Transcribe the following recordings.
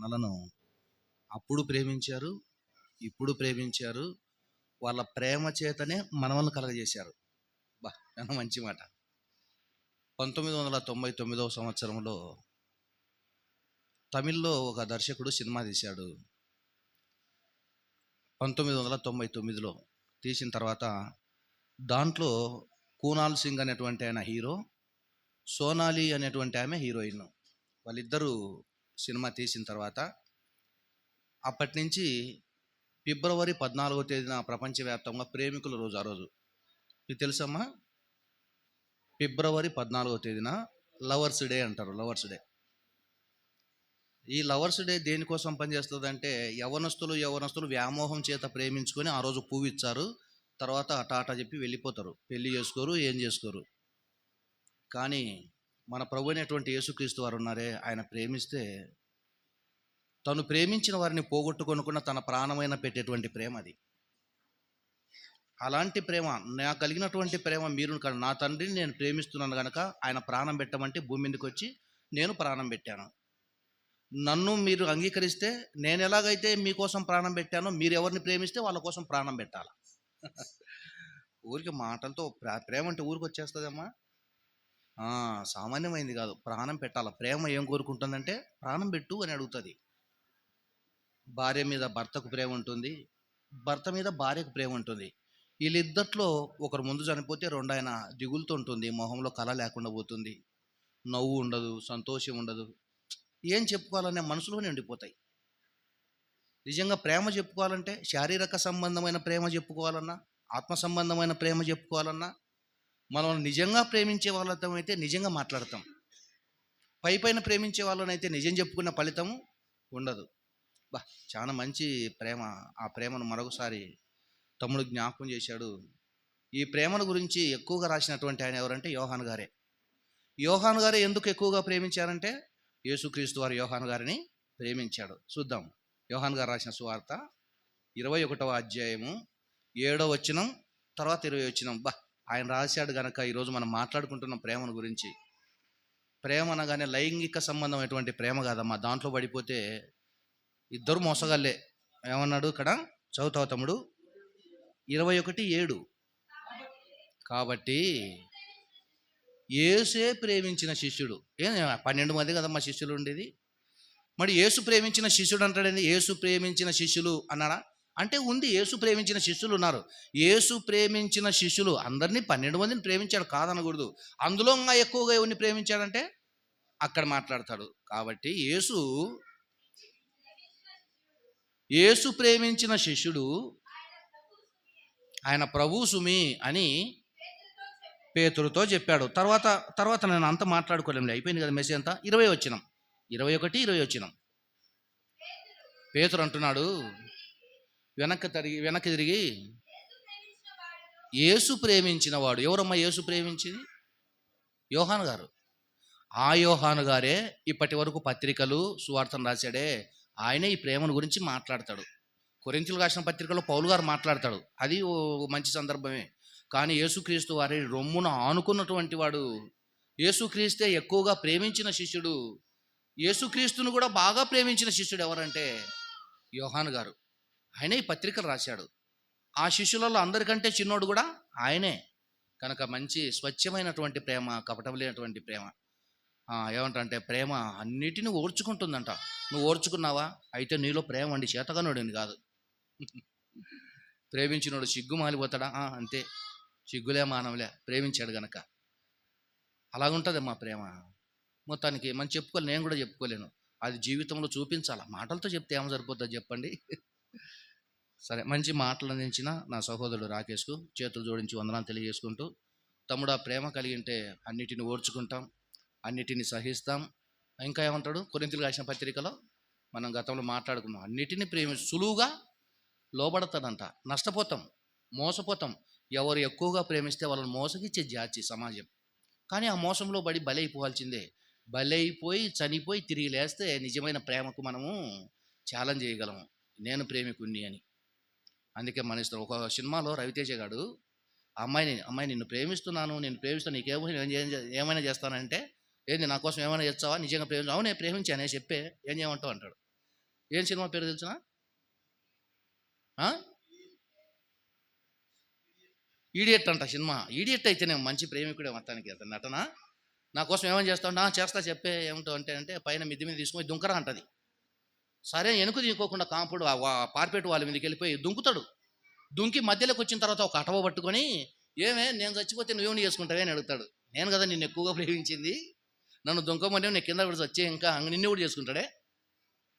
మనలను అప్పుడు ప్రేమించారు, ఇప్పుడు ప్రేమించారు. వాళ్ళ ప్రేమ చేతనే మనల్ని కలగజేశారు. చాలా మంచి మాట. 1999వ సంవత్సరంలో తమిళ్లో ఒక దర్శకుడు సినిమా తీశాడు. 1999లో తీసిన తర్వాత దాంట్లో కూనాల్ సింగ్ అనేటువంటి ఆయన హీరో, సోనాలి అనేటువంటి ఆమె హీరోయిన్. వాళ్ళిద్దరూ సినిమా తీసిన తర్వాత అప్పటి నుంచి ఫిబ్రవరి 14వ తేదీన ప్రపంచవ్యాప్తంగా ప్రేమికుల రోజు. ఆ రోజు మీకు తెలుసమ్మా, ఫిబ్రవరి 14వ తేదీన లవర్స్ డే అంటారు. Lovers day. ఈ లవర్స్ డే దేనికోసం పనిచేస్తుందంటే యవనస్తులు వ్యామోహం చేత ప్రేమించుకొని ఆ రోజు పువ్వు ఇచ్చారు, తర్వాత టాటా చెప్పి వెళ్ళిపోతారు, పెళ్లి చేసుకోరు, ఏం చేసుకోరు. కానీ మన ప్రభు అయినటువంటి యేసుక్రీస్తు వారు ఉన్నారే, ఆయన ప్రేమిస్తే తను ప్రేమించిన వారిని పోగొట్టుకొనుకున్న తన ప్రాణమైన పెట్టేటువంటి ప్రేమ అది. అలాంటి ప్రేమ నాకు కలిగినటువంటి ప్రేమ మీరు. నా తండ్రిని నేను ప్రేమిస్తున్నాను కనుక ఆయన ప్రాణం పెట్టమంటే భూమి మీదకి వచ్చి నేను ప్రాణం పెట్టాను. నన్ను మీరు అంగీకరిస్తే నేను ఎలాగైతే మీకోసం ప్రాణం పెట్టానో మీరు ఎవరిని ప్రేమిస్తే వాళ్ళ కోసం ప్రాణం పెట్టాలి. ఊరికి మాటలతో ప్రేమ అంటే ఊరికి వచ్చేస్తుందమ్మా, సామాన్యమైంది కాదు. ప్రాణం పెట్టాలి. ప్రేమ ఏం కోరుకుంటుందంటే ప్రాణం పెట్టు అని అడుగుతుంది. భార్య మీద భర్తకు ప్రేమ ఉంటుంది, భర్త మీద భార్యకు ప్రేమ ఉంటుంది. వీళ్ళిద్దట్లో ఒకరు ముందు చనిపోతే రెండో ఆయన దిగులుతో ఉంటుంది, మొహంలో కళ లేకుండా పోతుంది, నవ్వు ఉండదు, సంతోషం ఉండదు. ఏం చెప్పుకోవాలనే మనసులోనే ఉండిపోతాయి. నిజంగా ప్రేమ చెప్పుకోవాలంటే శారీరక సంబంధమైన ప్రేమ చెప్పుకోవాలన్నా, ఆత్మ సంబంధమైన ప్రేమ చెప్పుకోవాలన్నా మనం నిజంగా ప్రేమించే వాళ్ళతో అయితే నిజంగా మాట్లాడతాం. పైన ప్రేమించే వాళ్ళనైతే నిజం చెప్పుకున్న ఫలితము ఉండదు. చాలా మంచి ప్రేమ. ఆ ప్రేమను మరొకసారి తమ్ముడు జ్ఞాపకం చేశాడు. ఈ ప్రేమను గురించి ఎక్కువగా రాసినటువంటి ఆయన ఎవరంటే యోహాను గారే. యోహాను గారే ఎందుకు ఎక్కువగా ప్రేమించారంటే యేసుక్రీస్తు వారు యోహాను గారిని ప్రేమించాడు. చూద్దాం. యోహాను గారు రాసిన సువార్త 21వ అధ్యాయము 7వ వచనం తర్వాత 20వ వచనం. ఆయన రాశాడు గనక ఈరోజు మనం మాట్లాడుకుంటున్నాం ప్రేమను గురించి. ప్రేమ అనగానే లైంగిక సంబంధమైనటువంటి ప్రేమ కాదమ్మా. దాంట్లో పడిపోతే ఇద్దరు మోసగాళ్ళే. ఏమన్నాడు ఇక్కడ? చదువుతావు తమ్ముడు. 21:7. కాబట్టి యేసే ప్రేమించిన శిష్యుడు. 12 మంది కదమ్మా శిష్యులు ఉండేది. మరి యేసు ప్రేమించిన శిష్యుడు అంటాడేంది? యేసు ప్రేమించిన శిష్యులు అన్నాడా అంటే ఉంది. యేసు ప్రేమించిన శిష్యులు ఉన్నారు. యేసు ప్రేమించిన శిష్యులు అందరినీ 12 మందిని ప్రేమించాడు, కాదనకూడదు. అందులో ఇంకా ఎక్కువగా ఎవరిని ప్రేమించాడంటే అక్కడ మాట్లాడతాడు. కాబట్టి యేసు ప్రేమించిన శిష్యుడు ఆయన ప్రభు సుమి అని పేతురుతో చెప్పాడు. తర్వాత నేను అంత మాట్లాడుకోలేంలే, అయిపోయింది కదా మెసేజ్ అంతా. 20 వచనం, 21, 20 వచనం. పేతురు అంటున్నాడు, వెనక్కి తిరిగి యేసు ప్రేమించిన వాడు ఎవరమ్మా? యేసు ప్రేమించింది యోహాను గారు. ఆ యోహాను గారే ఇప్పటి వరకు పత్రికలు సువార్తను రాశాడే, ఆయనే ఈ ప్రేమను గురించి మాట్లాడతాడు. కొరింథీయులకు రాసిన పత్రికలో పౌలు గారు మాట్లాడతాడు, అది మంచి సందర్భమే. కానీ యేసుక్రీస్తు వారి రొమ్మున ఆనుకున్నటువంటి వాడు, యేసుక్రీస్తే ఎక్కువగా ప్రేమించిన శిష్యుడు, యేసుక్రీస్తును కూడా బాగా ప్రేమించిన శిష్యుడు ఎవరంటే యోహాను గారు. ఆయనే ఈ పత్రికలు రాశాడు. ఆ శిష్యులలో అందరికంటే చిన్నోడు కూడా ఆయనే. కనుక మంచి స్వచ్ఛమైనటువంటి ప్రేమ, కపటం లేనటువంటి ప్రేమ. ఏమంటే ప్రేమ అన్నిటిని ఓర్చుకుంటుందంట. నువ్వు ఓర్చుకున్నావా? అయితే నీలో ప్రేమ అండి. చేతగానోడిని కాదు. ప్రేమించినోడు సిగ్గు మాలిపోతాడా? అంతే, సిగ్గులే మానవులే, ప్రేమించాడు గనక. అలాగుంటుంది మా ప్రేమ. మొత్తానికి మనం చెప్పుకోవాలి, నేను కూడా చెప్పుకోలేను. అది జీవితంలో చూపించాలి. మాటలతో చెప్తే ఏమో సరిపోతుంది చెప్పండి. సరే, మంచి మాటలు అందించిన నా సహోదరుడు రాకేష్కు చేతులు జోడించి వందనాలు తెలియజేసుకుంటూ, తమ్ముడు ఆ ప్రేమ కలిగింటే అన్నిటిని ఓర్చుకుంటాం, అన్నిటిని సహిస్తాం. ఇంకా ఏమంటాడు కొరింథీయులకు రాసిన పత్రికలో మనం గతంలో మాట్లాడుకున్నాం, అన్నిటిని సులువుగా లోబడతాడంట. నష్టపోతాం, మోసపోతాం. ఎవరు ఎక్కువగా ప్రేమిస్తే వాళ్ళని మోసగిచ్చే జాతి సమాజం. కానీ ఆ మోసంలో పడి బలైపోవాల్సిందే. బలైపోయి చనిపోయి తిరిగి లేస్తే నిజమైన ప్రేమకు మనము ఛాలెంజ్ చేయగలము, నేను ప్రేమికుణ్ణి అని. అందుకే మన ఇష్టం. ఒక సినిమాలో రవితేజ గారు అమ్మాయి నిన్ను ప్రేమిస్తున్నాను, నీకేమో ఏమైనా చేస్తానంటే, ఏంది నా కోసం ఏమైనా చేస్తావా? నిజంగా ప్రేమించు. అవునే ప్రేమించానే చెప్పే, ఏం చేయమంటావు అంటాడు. ఏం సినిమా పేరు తెలుసునా? ఈడియట్ అంట సినిమా. ఈడియట్ అయితేనే మంచి ప్రేమికుడే మొత్తానికి. అతను నటన నా కోసం ఏమని చేస్తావు? చేస్తా చెప్పే ఏమిటో అంటే పైన మిద్ది మీద తీసుకొని దుంకరా అంటది. సరే వెనుక దింకోకుండా కాంపుడు పార్పేట వాళ్ళ మీదకి వెళ్ళిపోయి దుంకుతాడు. దుంకి మధ్యలోకి వచ్చిన తర్వాత ఒక అటవ పట్టుకొని, ఏమే నేను చచ్చిపోతే నువ్వేమని చేసుకుంటావే అని అడుగుతాడు. నేను కదా నిన్ను ఎక్కువగా ప్రేమించింది, నన్ను దుంకమని నేను కింద పడి వచ్చే ఇంకా నిన్ను కూడా చేసుకుంటాడే.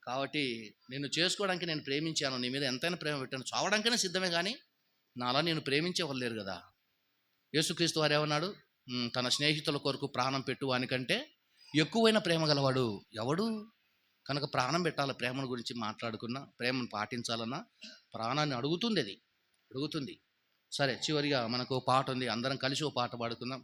కాబట్టి నిన్ను చేసుకోవడానికి నేను ప్రేమించాను, నీ మీద ఎంతైనా ప్రేమ పెట్టాను, చావడానికైనా సిద్ధమే, కానీ నాలా నేను ప్రేమించే వాళ్ళు లేరు కదా. యేసుక్రీస్తు వారు ఏమన్నాడు? తన స్నేహితుల కొరకు ప్రాణం పెట్టు వానికంటే ఎక్కువైన ప్రేమ గలవాడు ఎవడు? కనుక ప్రాణం పెట్టాలి. ప్రేమను గురించి మాట్లాడుకున్నా, ప్రేమను పాటించాలన్నా ప్రాణాన్ని అడుగుతుంది. సరే, చివరిగా మనకు పాట ఉంది, అందరం కలిసి ఓ పాట పాడుకుందాం.